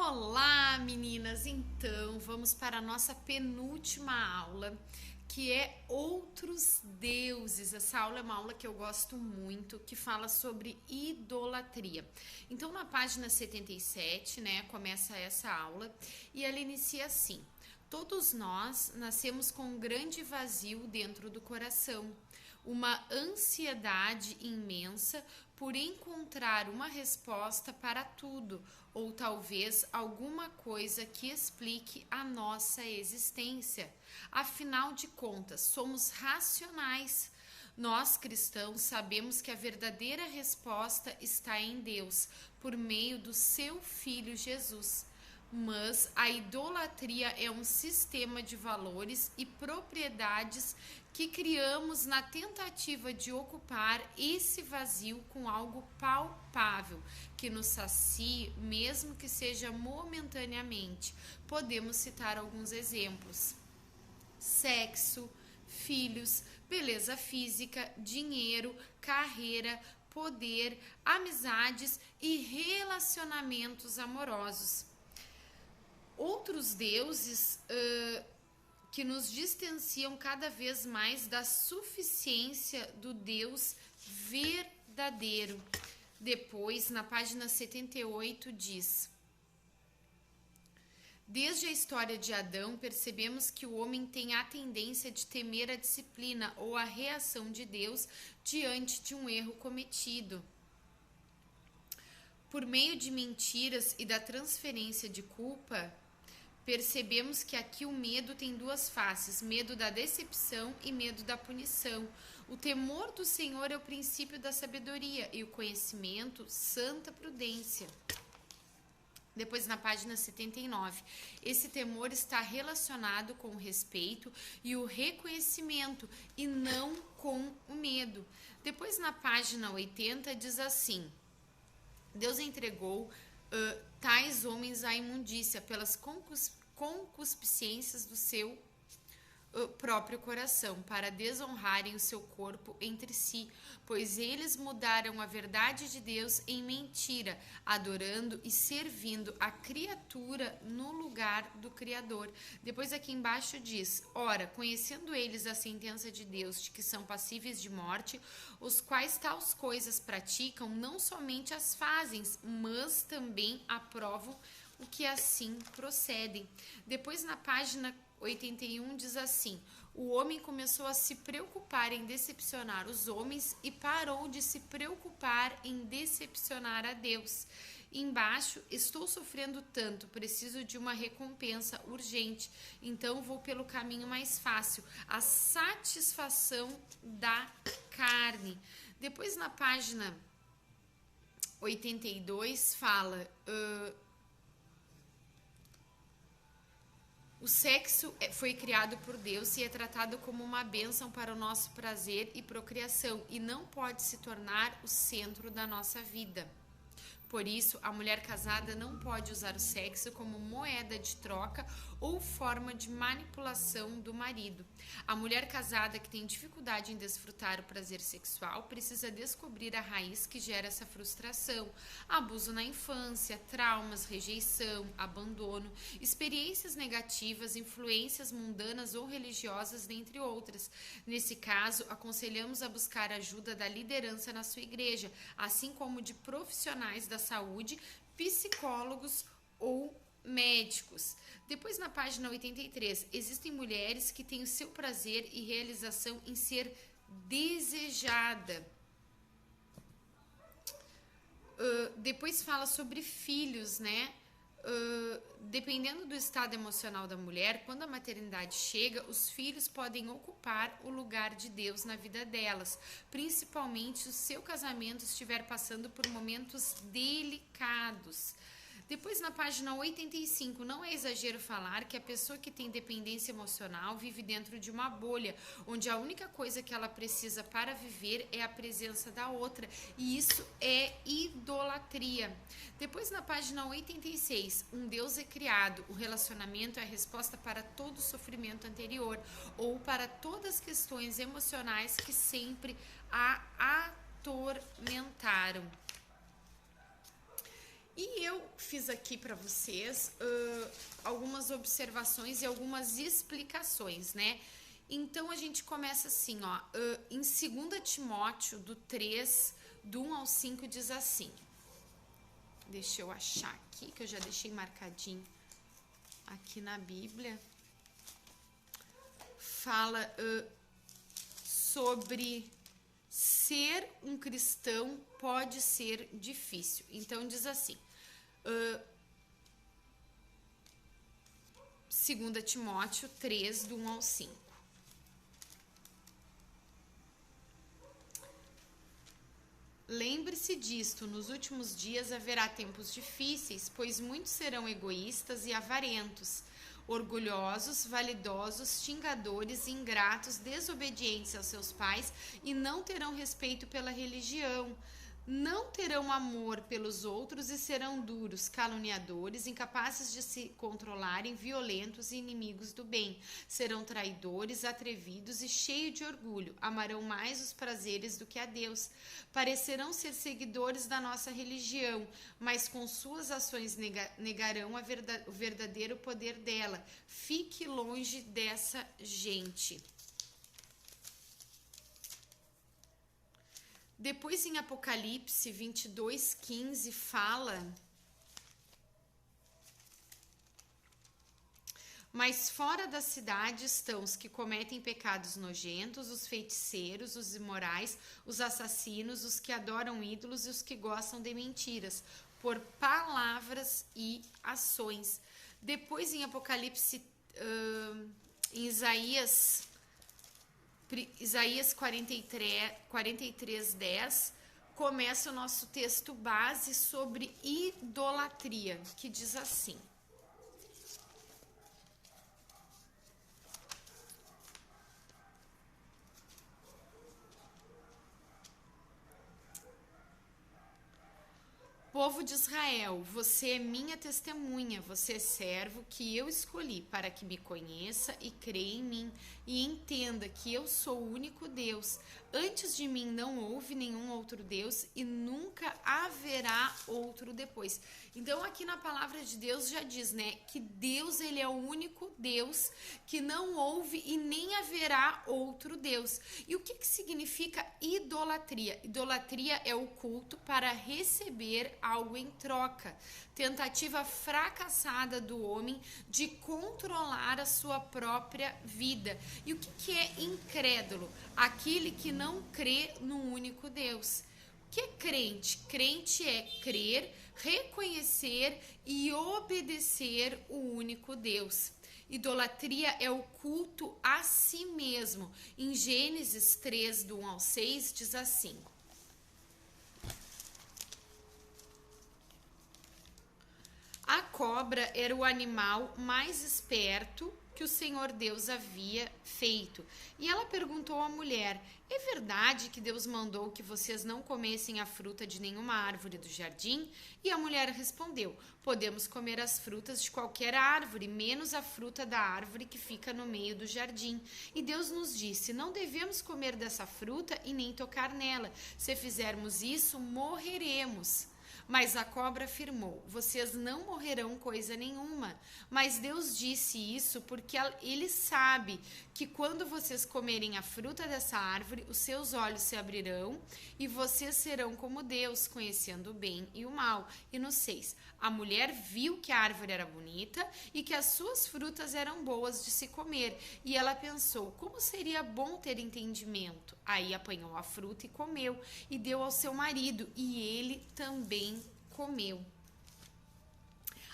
Olá, meninas! Então, vamos para a nossa penúltima aula, que é Outros Deuses. Essa aula é uma aula que eu gosto muito, que fala sobre idolatria. Então, na página 77, né, começa essa aula e ela inicia assim: todos nós nascemos com um grande vazio dentro do coração, uma ansiedade imensa por encontrar uma resposta para tudo, ou talvez alguma coisa que explique a nossa existência. Afinal de contas, somos racionais. Nós cristãos sabemos que a verdadeira resposta está em Deus, por meio do seu Filho Jesus. Mas a idolatria é um sistema de valores e propriedades que criamos na tentativa de ocupar esse vazio com algo palpável, que nos sacie, mesmo que seja momentaneamente. Podemos citar alguns exemplos: sexo, filhos, beleza física, dinheiro, carreira, poder, amizades e relacionamentos amorosos. Outros deuses que nos distanciam cada vez mais da suficiência do Deus verdadeiro. Depois, na página 78, diz: desde a história de Adão, percebemos que o homem tem a tendência de temer a disciplina ou a reação de Deus diante de um erro cometido. Por meio de mentiras e da transferência de culpa, percebemos que aqui o medo tem duas faces: medo da decepção e medo da punição. O temor do Senhor é o princípio da sabedoria e o conhecimento, santa prudência. Depois, na página 79, esse temor está relacionado com o respeito e o reconhecimento e não com o medo. Depois, na página 80, diz assim: Deus entregou tais homens à imundícia pelas concupiscências do seu próprio coração, para desonrarem o seu corpo entre si, pois eles mudaram a verdade de Deus em mentira, adorando e servindo a criatura no lugar do Criador. Depois aqui embaixo diz: ora, conhecendo eles a sentença de Deus, de que são passíveis de morte, os quais tais coisas praticam, não somente as fazem, mas também aprovam o que assim procedem. Depois, na página 81, diz assim: o homem começou a se preocupar em decepcionar os homens e parou de se preocupar em decepcionar a Deus. Embaixo: estou sofrendo tanto, preciso de uma recompensa urgente, então vou pelo caminho mais fácil, a satisfação da carne. Depois, na página 82, fala: o sexo foi criado por Deus e é tratado como uma bênção para o nosso prazer e procriação, e não pode se tornar o centro da nossa vida. Por isso, a mulher casada não pode usar o sexo como moeda de troca ou forma de manipulação do marido. A mulher casada que tem dificuldade em desfrutar o prazer sexual precisa descobrir a raiz que gera essa frustração: abuso na infância, traumas, rejeição, abandono, experiências negativas, influências mundanas ou religiosas, dentre outras. Nesse caso, aconselhamos a buscar ajuda da liderança na sua igreja, assim como de profissionais da saúde, psicólogos ou médicos. Depois, na página 83, existem mulheres que têm o seu prazer e realização em ser desejada. Depois fala sobre filhos, né? Dependendo do estado emocional da mulher, quando a maternidade chega, os filhos podem ocupar o lugar de Deus na vida delas, principalmente se o seu casamento estiver passando por momentos delicados. Depois, na página 85, não é exagero falar que a pessoa que tem dependência emocional vive dentro de uma bolha, onde a única coisa que ela precisa para viver é a presença da outra, e isso é idolatria. Depois, na página 86, um Deus é criado, o relacionamento é a resposta para todo o sofrimento anterior, ou para todas as questões emocionais que sempre a atormentaram. E eu fiz aqui para vocês algumas observações e algumas explicações, né? Então a gente começa assim, ó, em 2 Timóteo, do 3, do 1 ao 5, diz assim. Deixa eu achar aqui, que eu já deixei marcadinho aqui na Bíblia. Fala sobre ser um cristão pode ser difícil. Então diz assim, 2 Timóteo 3, do 1 ao 5. Lembre-se disto, nos últimos dias haverá tempos difíceis, pois muitos serão egoístas e avarentos, orgulhosos, validosos, xingadores, ingratos, desobedientes aos seus pais e não terão respeito pela religião. Não terão amor pelos outros e serão duros, caluniadores, incapazes de se controlarem, violentos e inimigos do bem. Serão traidores, atrevidos e cheios de orgulho. Amarão mais os prazeres do que a Deus. Parecerão ser seguidores da nossa religião, mas com suas ações negarão o verdadeiro poder dela. Fique longe dessa gente. Depois em Apocalipse 22:15 fala: mas fora da cidade estão os que cometem pecados nojentos, os feiticeiros, os imorais, os assassinos, os que adoram ídolos e os que gostam de mentiras, por palavras e ações. Depois em Apocalipse, em Isaías 43:10, começa o nosso texto base sobre idolatria, que diz assim: Povo de Israel, você é minha testemunha, você é servo que eu escolhi para que me conheça e creia em mim e entenda que eu sou o único Deus. Antes de mim não houve nenhum outro Deus e nunca haverá outro depois. Então aqui na palavra de Deus já diz, né, que Deus ele é o único Deus, que não houve e nem haverá outro Deus. E o que significa idolatria? Idolatria é o culto para receber algo em troca, tentativa fracassada do homem de controlar a sua própria vida. E o que é incrédulo? Aquele que não crê no único Deus. O que é crente? Crente é crer, reconhecer e obedecer o único Deus. Idolatria é o culto a si mesmo. Em Gênesis 3, do 1 ao 6, diz assim: a cobra era o animal mais esperto que o Senhor Deus havia feito. E ela perguntou à mulher: é verdade que Deus mandou que vocês não comessem a fruta de nenhuma árvore do jardim? E a mulher respondeu: podemos comer as frutas de qualquer árvore, menos a fruta da árvore que fica no meio do jardim. E Deus nos disse: não devemos comer dessa fruta e nem tocar nela. Se fizermos isso, morreremos. Mas a cobra afirmou: vocês não morrerão coisa nenhuma. Mas Deus disse isso porque ele sabe que quando vocês comerem a fruta dessa árvore, os seus olhos se abrirão e vocês serão como Deus, conhecendo o bem e o mal. E no 6, a mulher viu que a árvore era bonita e que as suas frutas eram boas de se comer. E ela pensou: como seria bom ter entendimento. Aí apanhou a fruta e comeu, e deu ao seu marido, e ele também comeu.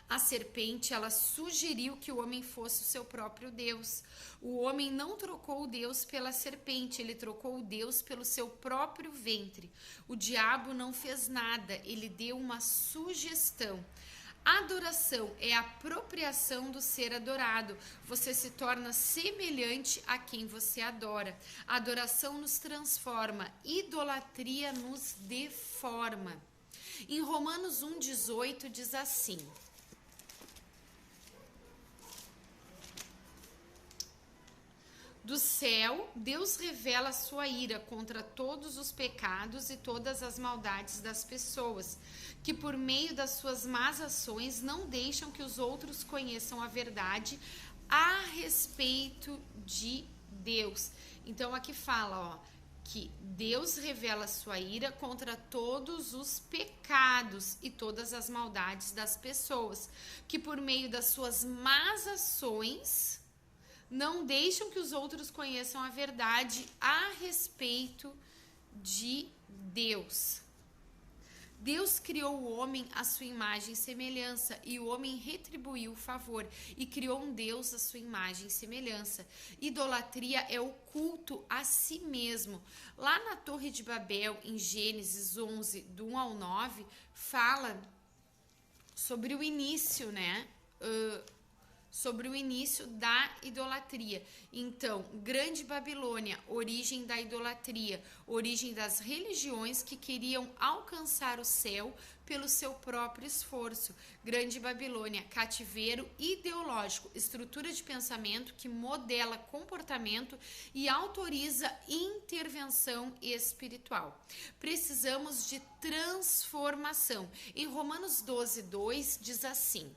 A serpente, ela sugeriu que o homem fosse o seu próprio Deus. O homem não trocou Deus pela serpente, ele trocou Deus pelo seu próprio ventre. O diabo não fez nada, ele deu uma sugestão. Adoração é a apropriação do ser adorado. Você se torna semelhante a quem você adora. Adoração nos transforma, idolatria nos deforma. Em Romanos 1,18 diz assim: Do céu, Deus revela a sua ira contra todos os pecados e todas as maldades das pessoas, que por meio das suas más ações não deixam que os outros conheçam a verdade a respeito de Deus. Então aqui fala, que Deus revela a sua ira contra todos os pecados e todas as maldades das pessoas, que por meio das suas más ações não deixam que os outros conheçam a verdade a respeito de Deus. Deus criou o homem à sua imagem e semelhança, e o homem retribuiu o favor, e criou um Deus à sua imagem e semelhança. Idolatria é o culto a si mesmo. Lá na Torre de Babel, em Gênesis 11, do 1 ao 9, fala sobre o início, né? Sobre o início da idolatria. Então, Grande Babilônia, origem da idolatria, origem das religiões que queriam alcançar o céu pelo seu próprio esforço. Grande Babilônia, cativeiro ideológico, estrutura de pensamento que modela comportamento e autoriza intervenção espiritual. Precisamos de transformação. Em Romanos 12, 2 diz assim: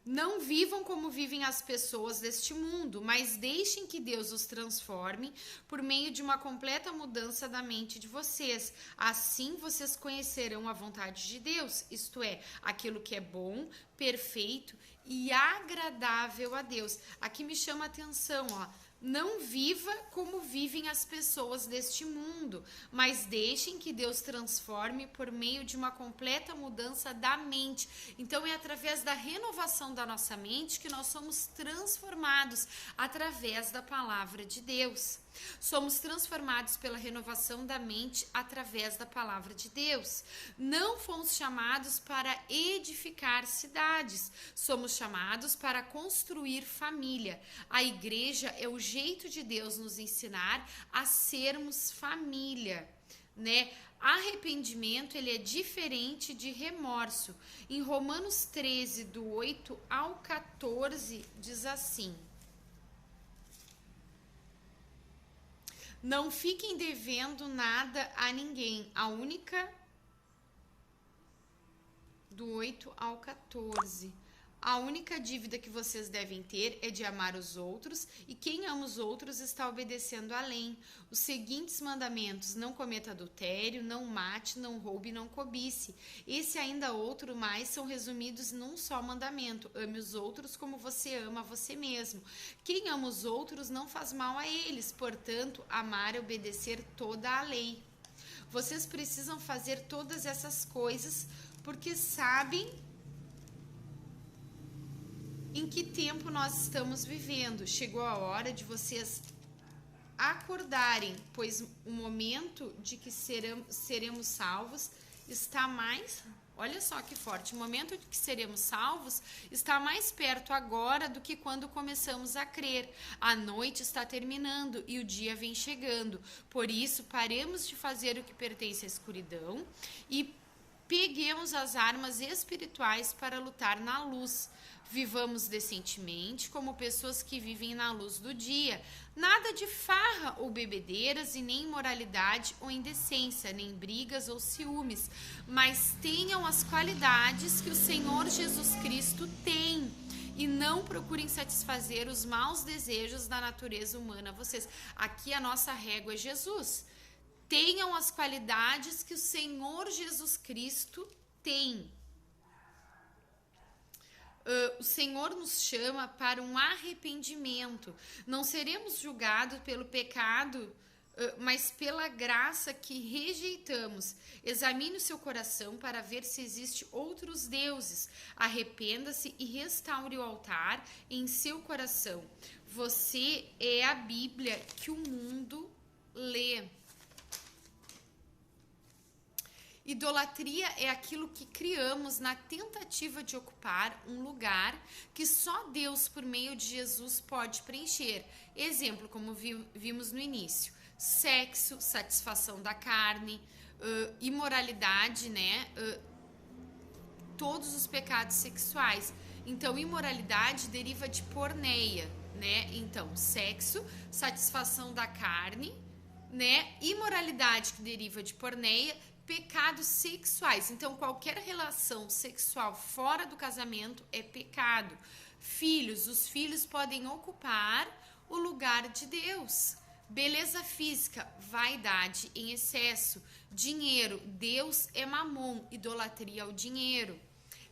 não vivam como vivem as pessoas deste mundo, mas deixem que Deus os transforme por meio de uma completa mudança da mente de vocês. Assim vocês conhecerão a vontade de Deus, isto é, aquilo que é bom, perfeito e agradável a Deus. Aqui me chama a atenção, ó. Não viva como vivem as pessoas deste mundo, mas deixem que Deus transforme por meio de uma completa mudança da mente. Então é através da renovação da nossa mente que nós somos transformados através da palavra de Deus. Somos transformados pela renovação da mente através da palavra de Deus. Não fomos chamados para edificar cidades, somos chamados para construir família. A igreja é o jeito de Deus nos ensinar a sermos família, né? Arrependimento, ele é diferente de remorso. Em Romanos 13, do 8 ao 14, diz assim: não fiquem devendo nada a ninguém. A única... do 8 ao 14. A única dívida que vocês devem ter é de amar os outros, e quem ama os outros está obedecendo à lei. Os seguintes mandamentos: não cometa adultério, não mate, não roube, não cobice. Esse ainda outro mais são resumidos num só mandamento: ame os outros como você ama você mesmo. Quem ama os outros não faz mal a eles, portanto, amar é obedecer toda a lei. Vocês precisam fazer todas essas coisas porque sabem em que tempo nós estamos vivendo. Chegou a hora de vocês acordarem, pois o momento de que seremos salvos está mais... Olha só que forte, o momento de que seremos salvos está mais perto agora do que quando começamos a crer. A noite está terminando e o dia vem chegando. Por isso, paremos de fazer o que pertence à escuridão e peguemos as armas espirituais para lutar na luz. Vivamos decentemente como pessoas que vivem na luz do dia. Nada de farra ou bebedeiras, e nem imoralidade ou indecência, nem brigas ou ciúmes, mas tenham as qualidades que o Senhor Jesus Cristo tem, e não procurem satisfazer os maus desejos da natureza humana. Vocês, aqui a nossa régua é Jesus. Tenham as qualidades que o Senhor Jesus Cristo tem. O Senhor nos chama para um arrependimento. Não seremos julgados pelo pecado, mas pela graça que rejeitamos. Examine o seu coração para ver se existe outros deuses. Arrependa-se e restaure o altar em seu coração. Você é a Bíblia que o mundo lê. Idolatria é aquilo que criamos na tentativa de ocupar um lugar que só Deus, por meio de Jesus, pode preencher. Exemplo, como vimos no início: sexo, satisfação da carne, imoralidade, né? Todos os pecados sexuais. Então, imoralidade deriva de porneia, né? Então, sexo, satisfação da carne, né? Imoralidade que deriva de porneia, pecados sexuais. Então, qualquer relação sexual fora do casamento é pecado. Filhos, os filhos podem ocupar o lugar de Deus. Beleza física, vaidade em excesso. Dinheiro, Deus é mamon, idolatria ao dinheiro.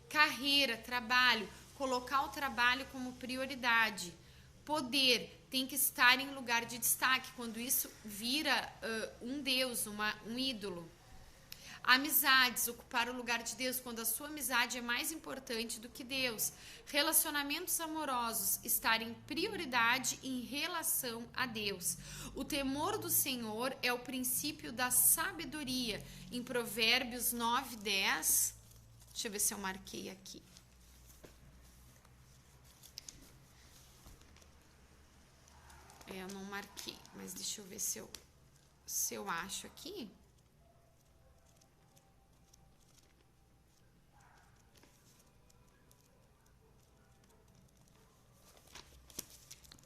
Carreira, trabalho, colocar o trabalho como prioridade. Poder, tem que estar em lugar de destaque, quando isso vira um Deus, um ídolo. Amizades, ocupar o lugar de Deus, quando a sua amizade é mais importante do que Deus. Relacionamentos amorosos, estar em prioridade em relação a Deus. O temor do Senhor é o princípio da sabedoria. Em Provérbios 9, 10, deixa eu ver se eu marquei aqui. Eu não marquei, mas deixa eu ver se eu acho aqui.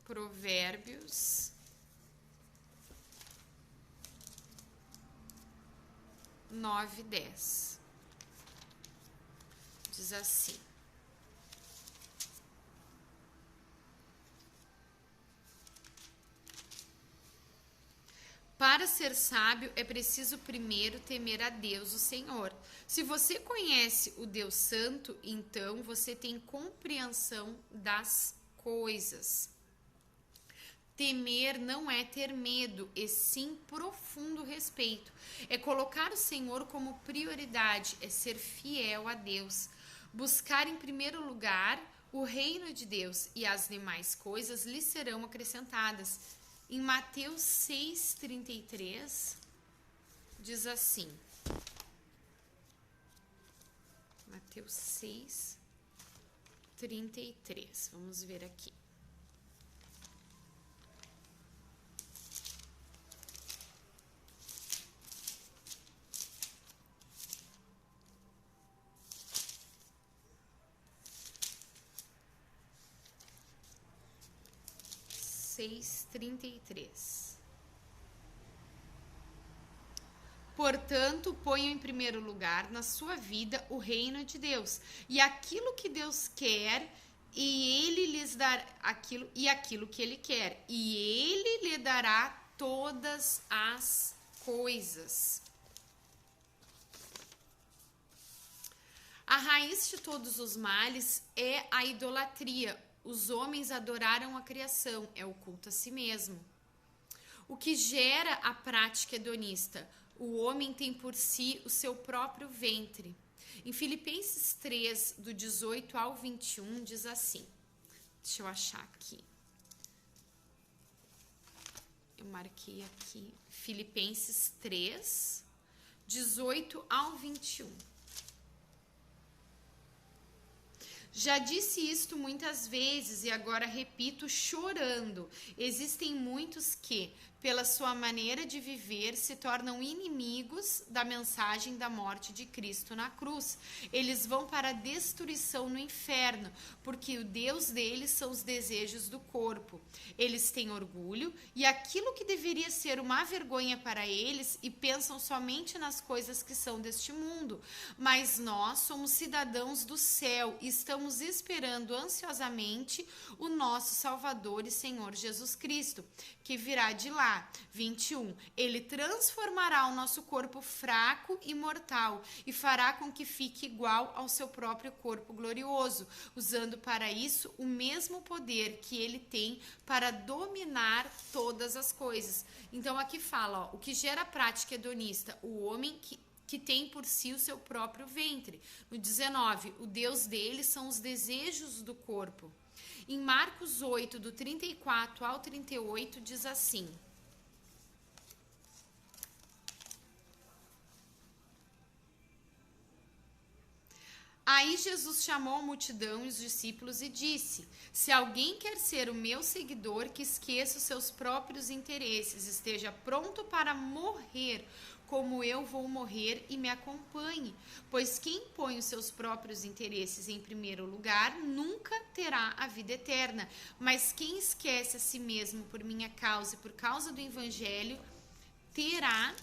Provérbios 9, 10. Diz assim: para ser sábio é preciso primeiro temer a Deus, o Senhor. Se você conhece o Deus Santo, então você tem compreensão das coisas. Temer não é ter medo, e sim profundo respeito. É colocar o Senhor como prioridade, é ser fiel a Deus. Buscar em primeiro lugar o reino de Deus, e as demais coisas lhe serão acrescentadas. Em Mateus 6,33, diz assim. Mateus 6,33. Vamos ver aqui. Portanto, ponha em primeiro lugar na sua vida o reino de Deus e aquilo que Deus quer, e ele lhes dará aquilo que ele quer, e ele lhe dará todas as coisas. A raiz de todos os males é a idolatria. Os homens adoraram a criação, é o culto a si mesmo. O que gera a prática hedonista? O homem tem por si o seu próprio ventre. Em Filipenses 3, do 18 ao 21, diz assim. Deixa eu achar aqui. Eu marquei aqui. Filipenses 3, 18 ao 21. Já disse isto muitas vezes e agora repito chorando. Existem muitos que, pela sua maneira de viver, se tornam inimigos da mensagem da morte de Cristo na cruz. Eles vão para a destruição no inferno, porque o Deus deles são os desejos do corpo. Eles têm orgulho e aquilo que deveria ser uma vergonha para eles e pensam somente nas coisas que são deste mundo. Mas nós somos cidadãos do céu e estamos esperando ansiosamente o nosso Salvador e Senhor Jesus Cristo, que virá de lá. 21. Ele transformará o nosso corpo fraco e mortal e fará com que fique igual ao seu próprio corpo glorioso, usando para isso o mesmo poder que ele tem para dominar todas as coisas. Então aqui fala, o que gera a prática hedonista, o homem que tem por si o seu próprio ventre. No 19, o Deus dele são os desejos do corpo. Em Marcos 8, do 34 ao 38, diz assim: Aí Jesus chamou a multidão e os discípulos e disse: se alguém quer ser o meu seguidor, que esqueça os seus próprios interesses, esteja pronto para morrer como eu vou morrer e me acompanhe, pois quem põe os seus próprios interesses em primeiro lugar nunca terá a vida eterna, mas quem esquece a si mesmo por minha causa e por causa do evangelho terá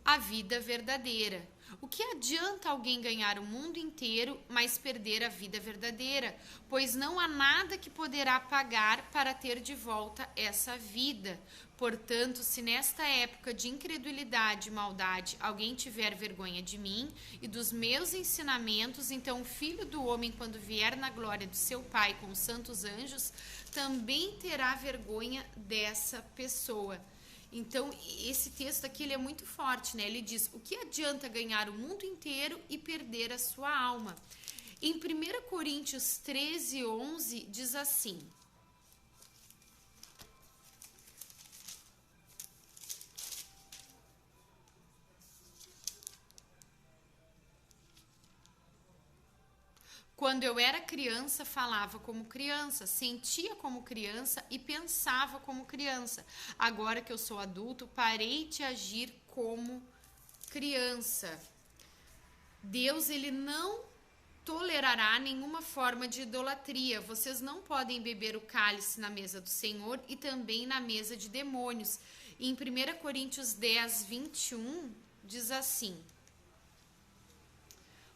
a vida verdadeira. O que adianta alguém ganhar o mundo inteiro, mas perder a vida verdadeira? Pois não há nada que poderá pagar para ter de volta essa vida. Portanto, se nesta época de incredulidade e maldade alguém tiver vergonha de mim e dos meus ensinamentos, então o Filho do Homem, quando vier na glória do seu Pai com os santos anjos, também terá vergonha dessa pessoa. Então, esse texto aqui ele é muito forte, né? Ele diz, o que adianta ganhar o mundo inteiro e perder a sua alma? Em 1 Coríntios 13, 11, diz assim, quando eu era criança, falava como criança, sentia como criança e pensava como criança. Agora que eu sou adulto, parei de agir como criança. Deus, ele não tolerará nenhuma forma de idolatria. Vocês não podem beber o cálice na mesa do Senhor e também na mesa de demônios. Em 1 Coríntios 10, 21, diz assim...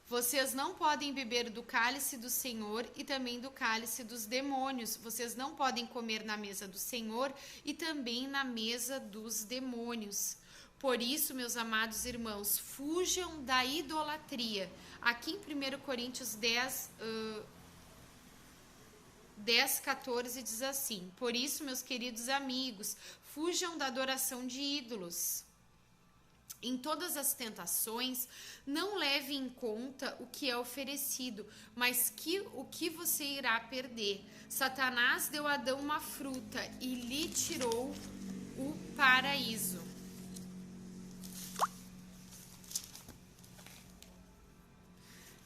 Vocês não podem beber do cálice do Senhor e também do cálice dos demônios. Vocês não podem comer na mesa do Senhor e também na mesa dos demônios. Por isso, meus amados irmãos, fujam da idolatria. Aqui em 1 Coríntios 10, 14 diz assim, por isso, meus queridos amigos, fujam da adoração de ídolos. Em todas as tentações, não leve em conta o que é oferecido, mas o que você irá perder. Satanás deu a Adão uma fruta e lhe tirou o paraíso.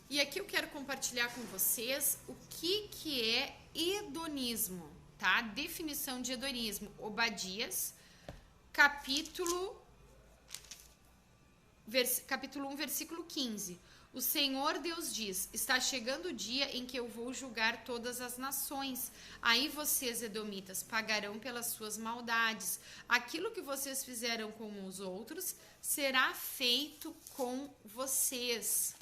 E aqui eu quero compartilhar com vocês o que é hedonismo, tá? Definição de hedonismo. Obadias, capítulo 1, versículo 15. O Senhor Deus diz, está chegando o dia em que eu vou julgar todas as nações. Aí vocês, edomitas, pagarão pelas suas maldades. Aquilo que vocês fizeram com os outros será feito com vocês.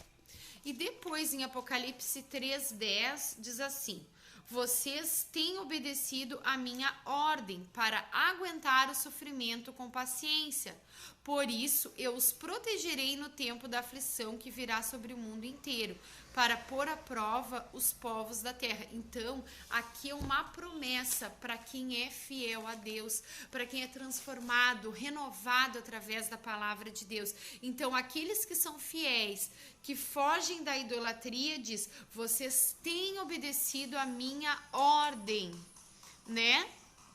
E depois, em Apocalipse 3:10, diz assim, vocês têm obedecido a minha ordem para aguentar o sofrimento com paciência. Por isso, eu os protegerei no tempo da aflição que virá sobre o mundo inteiro, para pôr à prova os povos da terra. Então, aqui é uma promessa para quem é fiel a Deus, para quem é transformado, renovado através da palavra de Deus. Então, aqueles que são fiéis, que fogem da idolatria, diz, vocês têm obedecido a minha ordem, né?